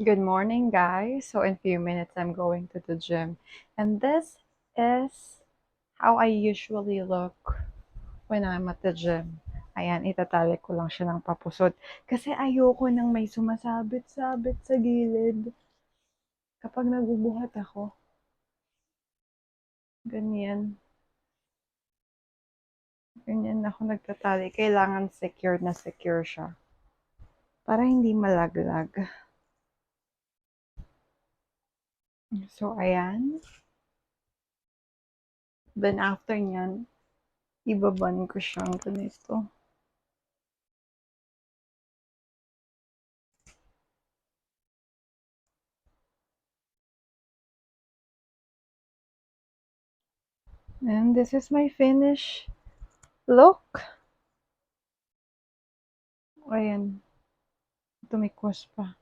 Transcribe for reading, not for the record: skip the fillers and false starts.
Good morning, guys. So, in few minutes, I'm going to the gym. And this is how I usually look when I'm at the gym. Ayan, itatali ko lang siya ng papusot. Kasi ayoko nang may sumasabit-sabit sa gilid. Kapag nagubuhat ako, ganyan. Ganyan ako nagtatali. Kailangan secure siya. Para hindi malaglag. So, ayan. Then, after nyan, ibaban ko siyang ganito. And this is my finish look. Ayan, tumikos pa.